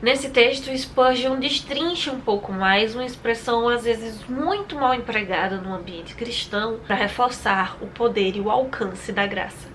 Nesse texto, Spurgeon destrincha um pouco mais uma expressão às vezes muito mal empregada no ambiente cristão para reforçar o poder e o alcance da graça.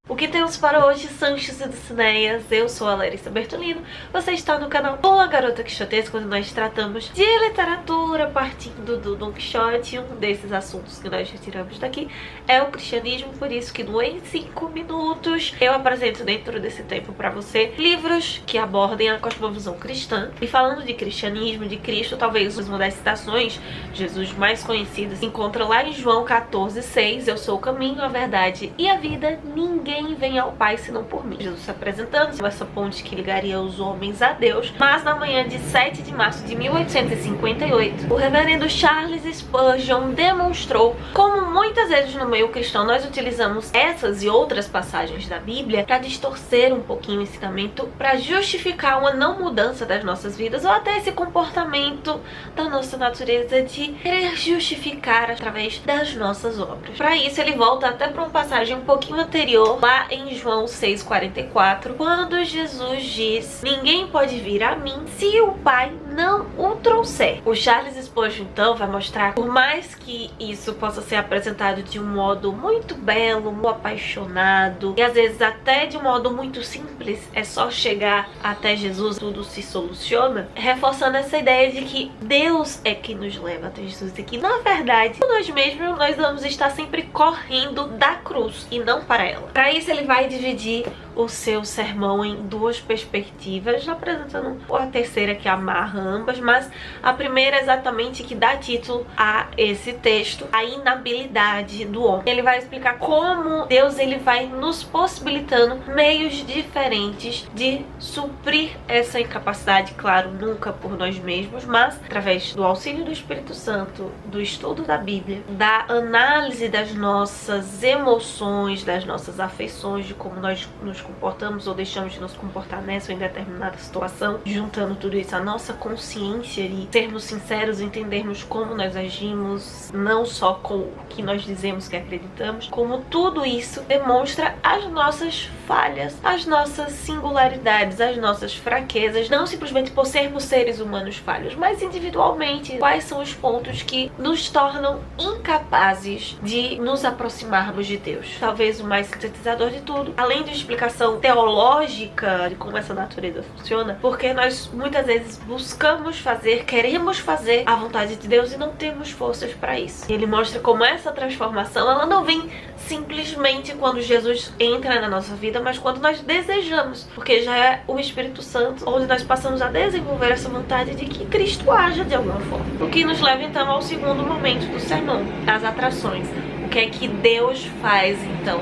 O que temos para hoje, Sanchos e Dulcineias? Eu sou a Larissa Bertolino, você está no canal Boa Garota Quixotesca, onde nós tratamos de literatura partindo do Don Quixote. Um desses assuntos que nós retiramos daqui é o cristianismo, por isso que no Em 5 Minutos eu apresento dentro desse tempo para você livros que abordem a cosmovisão cristã. E falando de cristianismo, de Cristo, talvez uma das citações Jesus mais conhecidas se encontra lá em João 14:6, eu sou o caminho, a verdade e a vida, ninguém vem ao Pai senão por mim. Jesus se apresentando, essa ponte que ligaria os homens a Deus. Mas na manhã de 7 de março de 1858, o reverendo Charles Spurgeon demonstrou como muitas vezes no meio cristão nós utilizamos essas e outras passagens da Bíblia para distorcer um pouquinho o ensinamento, para justificar uma não mudança das nossas vidas ou até esse comportamento da nossa natureza de querer justificar através das nossas obras. Para isso ele volta até para uma passagem um pouquinho anterior, lá em João 6,44, quando Jesus diz: ninguém pode vir a mim se o Pai não o trouxer. O Charles Spurgeon então vai mostrar, por mais que isso possa ser apresentado de um modo muito belo, muito apaixonado e às vezes até de um modo muito simples, é só chegar até Jesus, tudo se soluciona, reforçando essa ideia de que Deus é quem nos leva até Jesus e que na verdade nós mesmos nós vamos estar sempre correndo da cruz e não para ela. Para isso ele vai dividir o seu sermão em duas perspectivas, apresentando a terceira que amarra ambas, mas a primeira exatamente que dá título a esse texto, a inabilidade do homem. Ele vai explicar como Deus ele vai nos possibilitando meios diferentes de suprir essa incapacidade, claro, nunca por nós mesmos, mas através do auxílio do Espírito Santo, do estudo da Bíblia, da análise das nossas emoções, das nossas afeições, de como nós nos comportamos ou deixamos de nos comportar nessa ou em determinada situação, juntando tudo isso à nossa consciência e sermos sinceros, entendermos como nós agimos, não só com o que nós dizemos que acreditamos, como tudo isso demonstra as nossas falhas, as nossas singularidades, as nossas fraquezas, não simplesmente por sermos seres humanos falhos, mas individualmente, quais são os pontos que nos tornam incapazes de nos aproximarmos de Deus. Talvez o mais sintetizador de tudo, além de explicação teológica de como essa natureza funciona, porque nós muitas vezes buscamos fazer, queremos fazer a vontade de Deus e não temos forças para isso. Ele mostra como essa transformação, ela não vem simplesmente quando Jesus entra na nossa vida, mas quando nós desejamos, porque já é o Espírito Santo onde nós passamos a desenvolver essa vontade de que Cristo haja de alguma forma. O que nos leva então ao segundo momento do sermão, as atrações. O que é que Deus faz então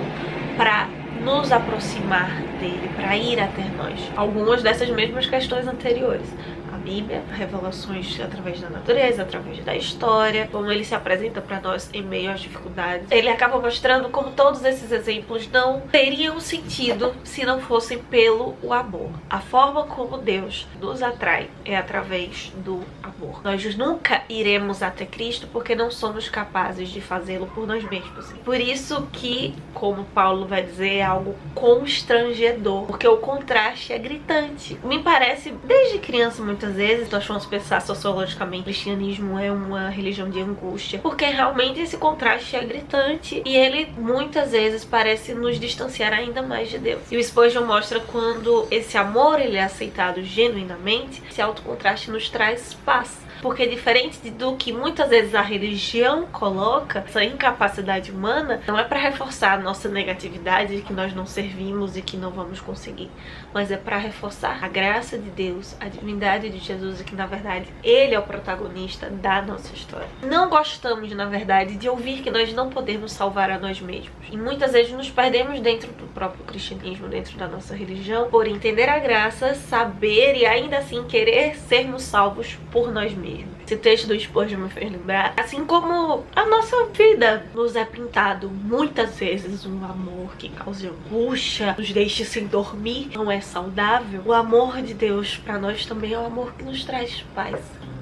para nos aproximar dele, para ir até nós? Algumas dessas mesmas questões anteriores. A Bíblia, revelações através da natureza, através da história, como ele se apresenta para nós em meio às dificuldades. Ele acaba mostrando como todos esses exemplos não teriam sentido se não fossem pelo amor. A forma como Deus nos atrai é através do amor. Nós nunca iremos até Cristo porque não somos capazes de fazê-lo por nós mesmos. Por isso que, como Paulo vai dizer, é algo constrangedor, porque o contraste é gritante. Me parece, desde criança muitas vezes, nós vamos pensar sociologicamente, o cristianismo é uma religião de angústia, porque realmente esse contraste é gritante e ele muitas vezes parece nos distanciar ainda mais de Deus. E o Spurgeon mostra quando esse amor ele é aceitado genuinamente, esse autocontraste nos traz paz. Porque diferente do que muitas vezes a religião coloca, essa incapacidade humana não é para reforçar a nossa negatividade de que nós não servimos e que não vamos conseguir, mas é para reforçar a graça de Deus, a divindade de Jesus e que na verdade Ele é o protagonista da nossa história. Não gostamos, na verdade, de ouvir que nós não podemos salvar a nós mesmos. E muitas vezes nos perdemos dentro do próprio cristianismo, dentro da nossa religião, por entender a graça, saber e ainda assim querer sermos salvos por nós mesmos. Esse texto do Spurgeon me fez lembrar, assim como a nossa vida nos é pintado muitas vezes um amor que causa angústia, nos deixa sem dormir, não é saudável. O amor de Deus para nós também é um amor que nos traz paz.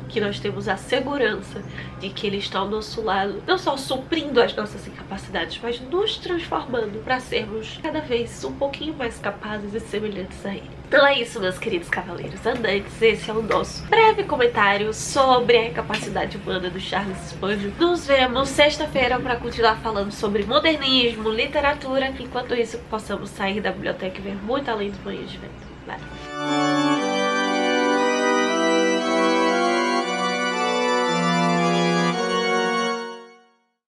que nós temos a segurança de que ele está ao nosso lado, não só suprindo as nossas incapacidades, mas nos transformando para sermos cada vez um pouquinho mais capazes e semelhantes a ele. Então é isso, meus queridos cavaleiros andantes, esse é o nosso breve comentário sobre a capacidade humana do Charles Spurgeon. Nos vemos sexta-feira para continuar falando sobre modernismo, literatura, enquanto isso possamos sair da biblioteca e ver muito além dos banhos de vento. Bye!